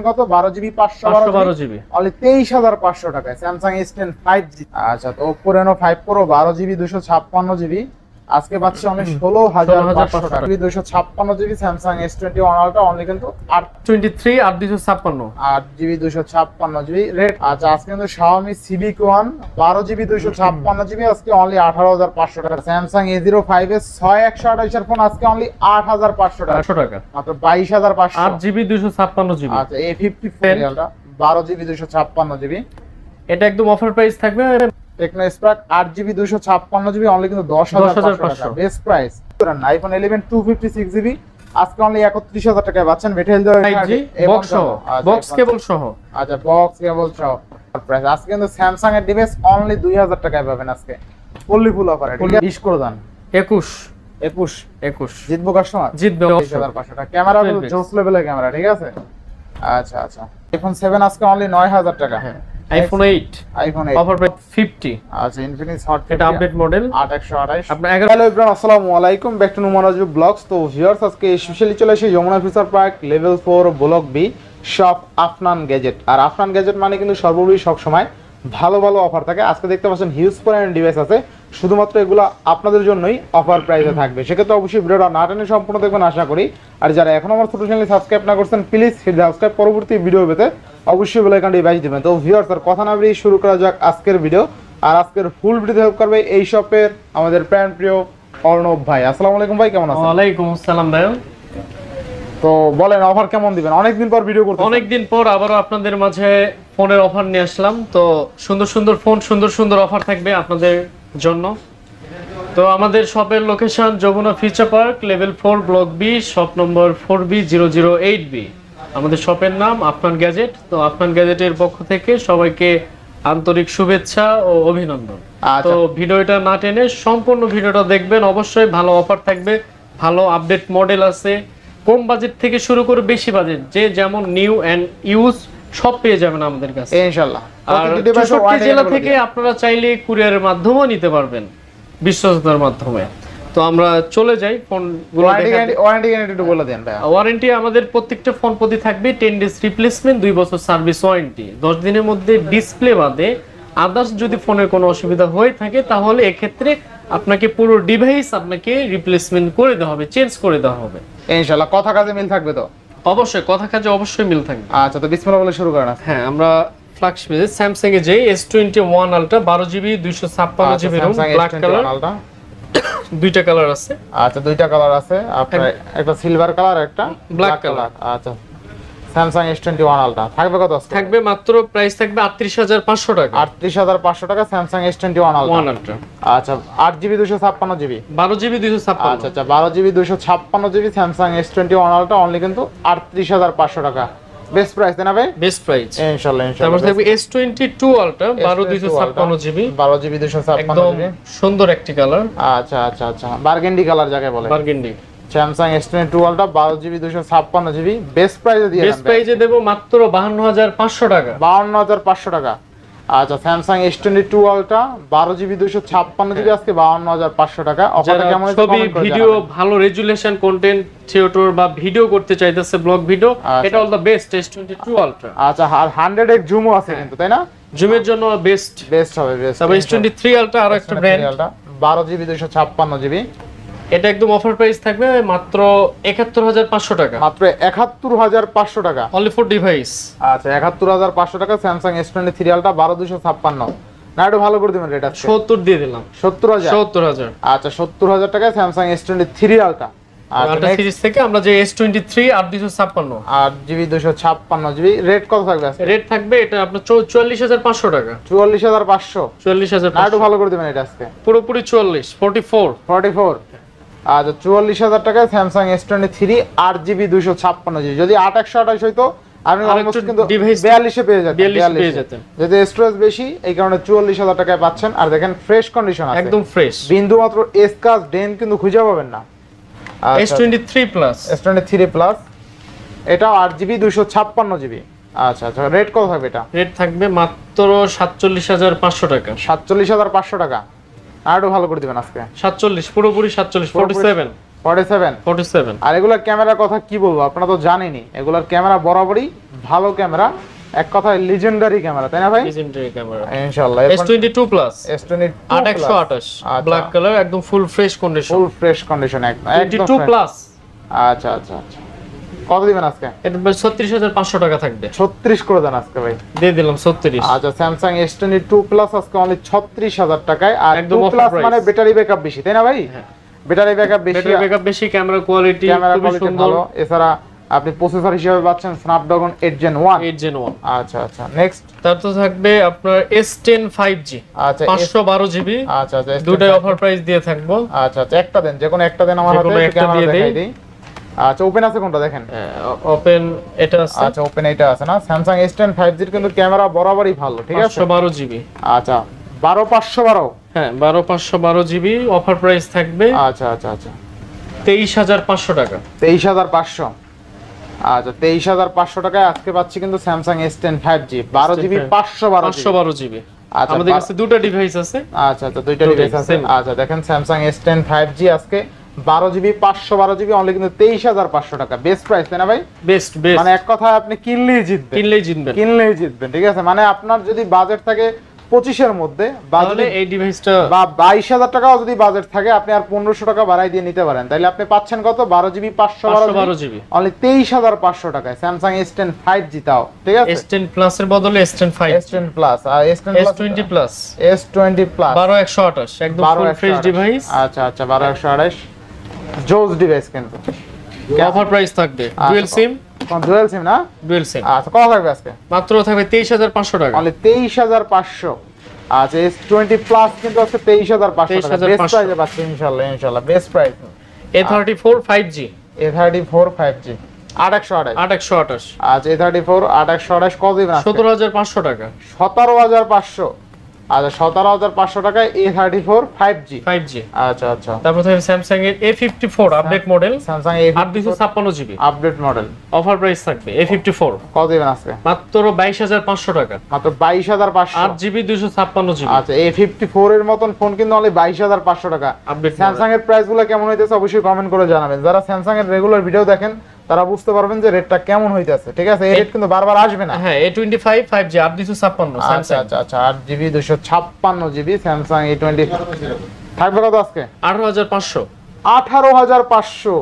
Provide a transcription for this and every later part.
কত 12GB 512GB only 23500 টাকায় Samsung S10 5G। আচ্ছা তো Oppo Reno 5 Pro 12GB 256GB আজকে পাচ্ছি অনলি 16500 টাকা। 256GB Samsung S21 Ultra only কিন্তু 823 8256 8GB 256GB রেট। আচ্ছা আজকে কিন্তু Xiaomi Civic 1 12GB 256GB আজকে অনলি 18500 টাকা। স্যামসাং A05 এর 6128 এর ফোন আজকে অনলি 8500 টাকা মাত্র 22500। 8GB 256GB। আচ্ছা A54 12GB 256GB এটা একদম অফার প্রাইস থাকবে। Tecno Spark 8GB 256GB only কিন্তু 10500 টাকা বেস্ট প্রাইস। আইফোন 11 256GB আজকে অনলি 31000 টাকায় পাচ্ছেন বেটেল 5G বক্স সহ, বক্স কেবল সহ। আচ্ছা বক্স কেবল সহ প্রাইস আজকে কিন্তু স্যামসাং এর ডিভাইস অনলি 2000 টাকায় পাবেন আজকে ফুললি ফুল অফারে। 20 করে দেন 21 জিতবো কাস্টমার জিতবে 20500 টাকা। ক্যামেরা জোস লেভেলের ক্যামেরা ঠিক আছে। আচ্ছা আচ্ছা আইফোন 7 আজকে অনলি 9000 টাকা। IPhone 8 offer price 50। আচ্ছা ইনফিনিক্স হট এটা আপডেট মডেল 8128 আপনার হ্যালো एवरीवन আসসালামু আলাইকুম ব্যাক টু নুমারাজু ব্লগস। তো ভিউয়ার্স আজকে স্পেশালি চলে এসেছি Jamuna feature park level 4 block B shop Afnan gadget. আর আফনান গ্যাজেট মানে কিন্তু সর্বোপরি সব সময় ভালো ভালো অফার থাকে। আজকে দেখতে পাচ্ছেন হিউজ পরিমাণ ডিভাইস আছে, শুধুমাত্র এগুলো আপনাদের জন্যই অফার প্রাইসে থাকবে। সেক্ষেত্রে অবশ্যই ভিডিওটা না টেনে সম্পূর্ণ দেখবেন আশা করি। আর যারা এখনো আমার ছোট চ্যানেল সাবস্ক্রাইব না করছেন প্লিজ হিট সাবস্ক্রাইব, পরবর্তী ভিডিও পেতে অবশ্যই বেল আইকনটি বাজিয়ে দিবেন। তো ভিউয়ার্স আর কথা না বেরিয়ে শুরু করা যাক আজকের ভিডিও। আর আজকের ফুল ভিডিওতে হেল্প করবে এই শপের আমাদের প্রাণ প্রিয় অর্ণব ভাই। আসসালামু আলাইকুম ভাই, কেমন আছেন? ওয়ালাইকুম আসসালাম ভাই। তো বলেন অফার কেমন দিবেন? অনেকদিন পর ভিডিও করতে, অনেকদিন পর আবারও আপনাদের মাঝে ফোনের অফার নিয়ে আসলাম। তো সুন্দর সুন্দর ফোন, সুন্দর সুন্দর অফার থাকবে আপনাদের জন্য। তো আমাদের শপের location Jamuna feature park level 4 block B shop number 4B008B। আমাদের শপের নাম আফনান গ্যাজেট। তো আফনান গ্যাজেটের পক্ষ থেকে সবাইকে আন্তরিক শুভেচ্ছা ও অভিনন্দন। তো ভিডিওটা না টেনে সম্পূর্ণ ভিডিওটা দেখবেন, অবশ্যই ভালো অফার থাকবে, ভালো আপডেট মডেল আছে, কম বাজেট থেকে শুরু করে বেশি বাজেট, যে যেমন নিউ এন্ড ইউজ সব পেয়ে যাবেন আমাদের কাছে ইনশাআল্লাহ। আর 64 জেলা থেকে আপনারা চাইলে কুরিয়ারের মাধ্যমেও নিতে পারবেন, বিশ্বস্ততার মাধ্যমে। তো আমরা চলে যাই ফোনগুলো দেখাতে। ওয়ারেন্টি গ্যারান্টি একটু বলে দেন ভাই। ওয়ারেন্টি আমাদের প্রত্যেকটা ফোন প্রতি থাকবে 10 ডেজ রিপ্লেসমেন্ট, 2 বছর সার্ভিস ওয়ারেন্টি। 10 দিনের মধ্যে ডিসপ্লে বাদে আদার্স যদি ফোনের কোনো অসুবিধা হয়ে থাকে তাহলে এক্ষেত্রে আপনাকে পুরো ডিভাইস আপনাকে রিপ্লেসমেন্ট করে দেওয়া হবে, চেঞ্জ করে দেওয়া হবে ইনশাআল্লাহ। কথা কাজে মিল থাকবে তো? অবশ্যই, কথা কাজে অবশ্যই মিল থাকবে। আচ্ছা তো বিসমিল্লাহ বলে শুরু করেন। হ্যাঁ, আমরা ফ্ল্যাগশিপ স্যামসাং এর যে S21 Ultra 12GB 256GB room black colour, দুইটা কালার আছে। আচ্ছা দুইটা কালার আছে আপনার, একটা সিলভার কালার একটা ব্ল্যাক কালার। আচ্ছা স্যামসাং S21 Ultra থাকবে কত? থাকবে মাত্র প্রাইস থাকবে 38500 টাকা। 38500 টাকা স্যামসাং S21 Ultra। আচ্ছা 8GB 256GB 12GB 256। আচ্ছা আচ্ছা 12GB 256GB Samsung S21 Ultra only কিন্তু 38500 টাকা বেস্ট প্রাইস দেন ভাই? বেস্ট প্রাইস ইনশাআল্লাহ ইনশাআল্লাহ। তারপর থাকবে S22 Ultra 12256GB 12GB 256GB সুন্দর একটি কালার। আচ্ছা আচ্ছা আচ্ছা বারগেন্ডি কালার যাকে বলে, বারগেন্ডি। Samsung S22 Ultra 12GB 256GB best প্রাইসে দিয়ে বেস্ট প্রাইসে দেব মাত্র 52500 টাকা। 52500 টাকা। আচ্ছা Samsung S22 Ultra 12GB 256GB আজকে 52500 টাকা। অফারটা কেমন হচ্ছে কমেন্ট করে ভিডিও ভালো রেজুলেশন কন্টেন্ট থিয়েটার বা ভিডিও করতে চাইতেছে ব্লগ ভিডিও, এটা all the best S22 Ultra। আচ্ছা আর 100x জুমও আছে কিন্তু, তাই না? জুমের জন্য বেস্ট হবে বেস্ট। তবে S23 Ultra আর একটা ব্র্যান্ড 12GB 256GB এটা একদম অফার প্রাইস থাকবে মাত্র 71500 টাকা। মাত্র 71500 টাকা অনলি ফর ডিভাইস। আচ্ছা 71500 টাকা স্যামসাং S23 Ultra 12256। না একটু ভালো করে দিবেন রেট। 70 দিয়ে দিলাম। 70000। আচ্ছা 70000 টাকা Samsung S23 Ultra। Ultra series থেকে আমরা যে S23 8256 8GB 256GB রেট কত থাকবে আজকে? রেট থাকবে এটা আপনার 44500 টাকা। 44500। 44500 না একটু ভালো করে দিবেন এটা আজকে পুরোপুরি 44। আচ্ছা 44000 টাকায় স্যামসাং S23 8GB 256GB। যদি 8128 হইতো আপনি অলমোস্ট কিন্তু 42 এ পেয়ে যেতেন। যদি স্টোরেজ বেশি এই কারণে 44000 টাকায় পাচ্ছেন। আর দেখেন ফ্রেশ কন্ডিশন আছে, একদম ফ্রেশ, বিন্দু মাত্র স্ক্র্যাচ ডেন্ট কিন্তু খুঁজে পাবেন না। S23 প্লাস এটা 8GB 256GB। আচ্ছা আচ্ছা রেট কত থাকবে এটা? রেট থাকবে মাত্র 47500 টাকা। 47500 টাকা। আর একটু ভালো করে দিবেন আজকে। 47 পুরোপুরি 47 47 47 47 আর এগুলার ক্যামেরার কথা কি বলবো, আপনারা তো জানেনই এগুলার ক্যামেরা বরাবরই ভালো ক্যামেরা, এক কথায় লিজেন্ডারি ক্যামেরা, তাই না ভাই? লিজেন্ডারি ক্যামেরা ইনশাআল্লাহ। S22 plus S22 828 black colour, একদম full fresh condition, full fresh condition, একদম 22 প্লাস। আচ্ছা আচ্ছা আচ্ছা, কত দিবেন আজকে? এটা 36500 টাকা থাকবে। 36 করে দেন আজকে ভাই, দিয়ে দিলাম 36। আচ্ছা স্যামসাং S22 প্লাস আজকে অনলি 36000 টাকায়। আর একদম 2 offer প্লাস price। মানে ব্যাটারি ব্যাকআপ বেশি, তাই না ভাই? ব্যাটারি ব্যাকআপ বেশি, ব্যাটারি ব্যাকআপ বেশি, ক্যামেরা কোয়ালিটি খুবই সুন্দর। ভালো। এছাড়া আপনি প্রসেসর হিসেবে পাচ্ছেন স্ন্যাপড্রাগন 8 Gen 1। 8 Gen 1। আচ্ছা আচ্ছা, নেক্সট তারপর থাকবে আপনার S10 5G, আচ্ছা 512 জিবি। আচ্ছা আচ্ছা, দুটাই অফার প্রাইস দিয়ে থাকবো। আচ্ছা আচ্ছা, একটা দেন, যে কোনো একটা দেন আমার হাতে, একটা ক্যামেরা দিয়ে দেখাই দেই। দেই। আচ্ছা ওপেন আছে কোনটা দেখেন? ওপেন এটা আছে। আচ্ছা ওপেন এটা আছে না? স্যামসাং S10 5G এর কিন্তু ক্যামেরা বরাবরই ভালো, ঠিক আছে? 512 জিবি। আচ্ছা 12512। হ্যাঁ 512 জিবি অফার প্রাইস থাকবে। আচ্ছা আচ্ছা আচ্ছা, 23500 টাকা। 23500। আচ্ছা 23500 টাকায় আজকে পাচ্ছি কিন্তু Samsung S10 5G 12 GB 512 GB. আচ্ছা আমাদের কাছে দুটো ডিভাইস আছে। আচ্ছা আচ্ছা, দুইটা ডিভাইস আছে। same। আচ্ছা দেখেন স্যামসাং S10 5G আজকে 12 জিবি 512 জিবি অনলি কিন্তু 23500 টাকা, বেস্ট প্রাইস, তাই না ভাই? বেস্ট বেস্ট, মানে এক কথায় আপনি কিনলেই জিতবেন, কিনলেই জিতবেন, ঠিক আছে? মানে আপনার যদি বাজেট থাকে 25 এর মধ্যে, তাহলে এই ডিভাইসটা বা 22000 টাকাও যদি বাজেট থাকে, আপনি আর 1500 টাকা বাড়াই দিয়ে নিতে পারেন, তাইলে আপনি পাচ্ছেন কত? 12 জিবি 512 জিবি অনলি 23500 টাকায় স্যামসাং S10 5G, তাও ঠিক আছে? S10 প্লাস এর বদলে S10 5, S10 প্লাস আর S10 S20 plus, S20 plus 12128 একদম ফুল ফ্রেশ ডিভাইস। আচ্ছা আচ্ছা, 12128 জোস ডিভাইস কিন্তু অফার প্রাইস থাকবে। ডুয়াল সিম, কোন ডুয়াল সিম না? Dual SIM. আচ্ছা কত থাকবে আজকে? মাত্র থাকবে 23500 টাকা। অনলি 23500। আচ্ছা S20 প্লাস কিন্তু আজকে 23500 টাকা, বেস্ট প্রাইসে পাচ্ছেন ইনশাআল্লাহ, ইনশাআল্লাহ best price. A34 5G, A34 5G 8128। 8128। আচ্ছা A34 8128 কত দিবেন আজকে? 17500 টাকা। 17500। আচ্ছা 17500 টাকায় A34 5G। আচ্ছা আচ্ছা, তারপর থাকবে স্যামসাং এর A54 update model, Samsung 856 GB update model offer price থাকবে। A54 কত দিবেন আজকে? মাত্র 22500 টাকা। মাত্র 22500। 8 জিবি 256 জিবি। আচ্ছা A54 এর মতন ফোন কিন্তু অনলি 22500 টাকা। আপডেট স্যামসাং এর প্রাইসগুলো কেমন হইতেছে অবশ্যই কমেন্ট করে জানাবেন। যারা স্যামসাং এর রেগুলার ভিডিও দেখেন তারা বুঝতে পারবেন যে রেটটা কেমন হইতেছে, ঠিক আছে? এই রেট কিন্তু বারবার আসবে না। হ্যাঁ A25 5G 8256 আচ্ছা স্যামসাং। আচ্ছা আচ্ছা, 8 জিবি 256 জিবি স্যামসাং A20 থাকবে কত আজকে? 18500। 18500।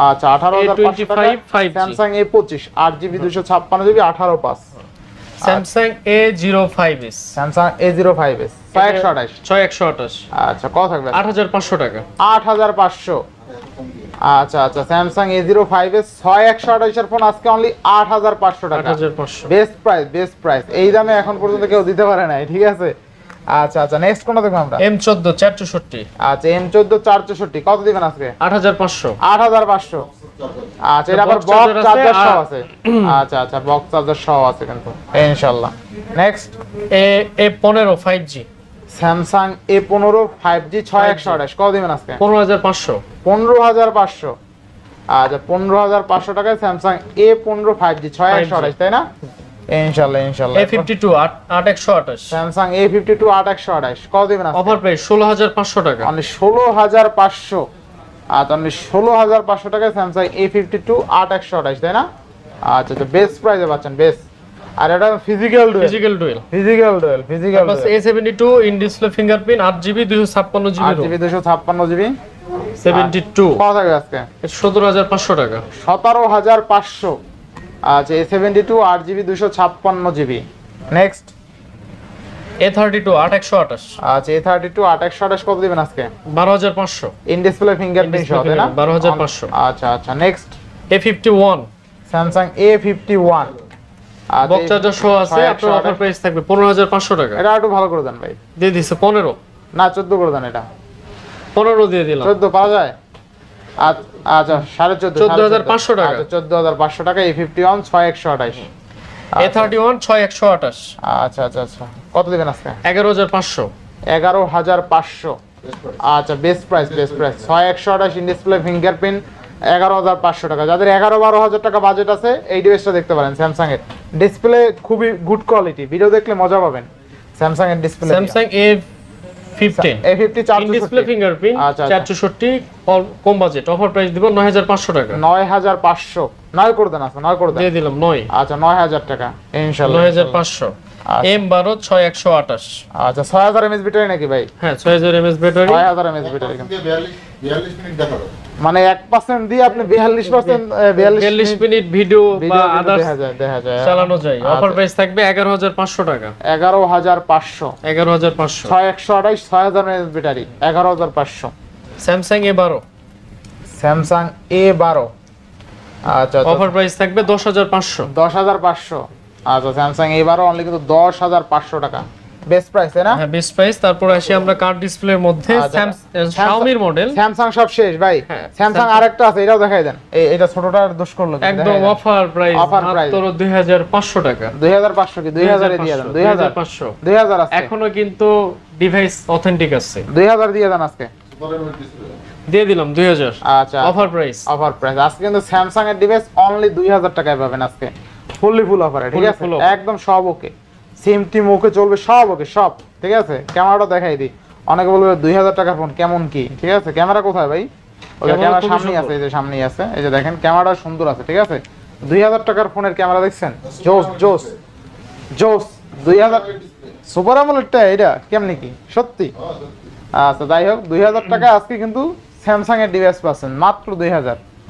আচ্ছা 18500 টাকা A25 5G Samsung A25 8 GB 256 GB 18500। Samsung A05s, Samsung A05s 6128। 6128। আচ্ছা কত থাকবে? 8500 টাকা। 8500। আচ্ছা আচ্ছা, স্যামসাং A05s 6128 এর ফোন আজকে অনলি 8500 টাকা। 8500 বেস্ট প্রাইস, বেস্ট প্রাইস। এই দামে এখন পর্যন্ত কেউ দিতে পারে নাই, ঠিক আছে? আচ্ছা আচ্ছা, নেক্সট কোনটা দেখব আমরা? M14 464। আচ্ছা M14 464 কত দিবেন আজকে? 8500। 8500। আচ্ছা এটা আবার Box বক্স charger চার্জার আছে, সহ আছে। আচ্ছা আচ্ছা, বক্স চার্জার সহ আছে কিন্তু ইনশাআল্লাহ। Next A15 5G, Samsung A15 5G 6128 কত দিবেন আজকে? 15500। 15500। আচ্ছা 15500 টাকায় স্যামসাং A15 5G 6128, তাই না? ইনশাআল্লাহ ইনশাআল্লাহ। A52 8128, স্যামসাং A52 8128 কত দিবেন আজকে? অফার প্রাইস 16500 টাকা। অনলি 16500। আচ্ছা অনলি 16500 টাকায় স্যামসাং A52 8128, তাই না? আচ্ছা তো বেস্ট প্রাইসে পাচ্ছেন, বেস্ট। আর এটা physical dual, physical bus A72 in display fingerprint 8 GB 256 GB 8 GB 256 GB 72 কত থাকবে আজকে? 17500 টাকা। 17500। আচ্ছা A72 8 GB 256 GB. Next A32 8128, আচ্ছা A32 8128 কত দিবেন আজকে? 12500। ইন ডিসপ্লে ফিঙ্গারপ্রিন্ট সহ, তাই না? 12500। আচ্ছা আচ্ছা, next A51 Samsung A51 box charger সহ আছে, আপনার অফার প্রাইস থাকবে 15500 টাকা। এটা একটু ভালো করে দেন ভাই। দিয়ে দিছে 15 না 14 করে দেন, এটা 15 দিয়ে দিলাম। 14 পাওয়া যায়? আচ্ছা 14.5 14500 টাকা। আচ্ছা 14500 টাকা A51 6128। A31 6128, আচ্ছা আচ্ছা আচ্ছা, কত দিবেন আজকে? 11500। 11500। আচ্ছা best price, best price 6128 in display fingerprint 11500 টাকা। যাদের 11-12 টাকা বাজেট আছে এই ডিভাইসটা দেখতে পারেন। স্যামসাং এর ডিসপ্লে খুবই গুড কোয়ালিটি, ভিডিও দেখলে মজা পাবেন স্যামসাং এর display. Samsung A15 A50 in display 464 fingerprint আচ্ছা, আচ্ছা। 464 কম বাজেট অফার প্রাইস দিব 9500 টাকা 9500 9 করে দেন আচ্ছা 9 করে দেন দিয়ে দিলাম 9 আচ্ছা 9000 টাকা ইনশাআল্লাহ 9500 আচ্ছা। M12 6128 আচ্ছা 6000 mAh ব্যাটারি নাকি ভাই হ্যাঁ 6000 mAh ব্যাটারি 6000 mAh ব্যাটারি দিয়ে 42 মিনিট দেখাবো। মানে 1% দিয়ে আপনি 42% 42 মিনিট ভিডিও বা ভিডিও আদার্স দেখা যায় চালানো যায় আচ্ছা। অফার প্রাইস থাকবে 11500 টাকা 11500 11500 6128 6000 mAh battery 11500 Samsung A12 Samsung A12 আচ্ছা অফার প্রাইস থাকবে 10500 10500 আচ্ছা স্যামসাং A12 অনলি কিন্তু 10500 টাকা বেস্ট প্রাইস তাই না হ্যাঁ বেস্ট প্রাইস তারপর আসি আমরা কার্ড ডিসপ্লের মধ্যে আচ্ছা। Xiaomi মডেল স্যামসাং সব শেষ ভাই হ্যাঁ, স্যামসাং আরেকটা আছে এটাও দেখাই দেন এটা ছোটটার দোষ করলো কি? একদম দেখাই দেন। Offer price Offer price। মাত্র 2500 টাকা 2500 কি 2000 এ দিয়ে দেন 2000 2500 2000 আছে এখনো কিন্তু ডিভাইস অথেন্টিক আছে 2000 দিয়ে দেন আজকে সুপার এমএলএড ডিসপ্লে। দিয়ে দিলাম 2000 আচ্ছা অফার প্রাইস অফার প্রাইস আজকে কিন্তু স্যামসাং এর ডিভাইস অনলি 2000 টাকায় পাবেন আজকে ফুল অফারে ঠিক Fully আছে full offer। একদম সব ওকে সিম টিম ওকে চলবে সব ওকে সব ঠিক আছে ক্যামেরাটা দেখাই দিই অনেকে বলবে 2000 টাকার ফোন কেমন কি ঠিক আছে ক্যামেরা কোথায় ভাই ওই ক্যামেরা ক্যামেরা খুবই সামনেই সুন্দর। আছে এই যে সামনেই আছে এই যে দেখেন ক্যামেরাটা সুন্দর আছে ঠিক আছে 2000 টাকার ফোনের ক্যামেরা দেখছেন জোস জোস জোস 2000 সুপার আমোলেডটা এটা কেমনি কি সত্যি আচ্ছা যাই হোক 2000 টাকা আজকে কিন্তু স্যামসাং এর ডিভাইস পাচ্ছেন মাত্র 2000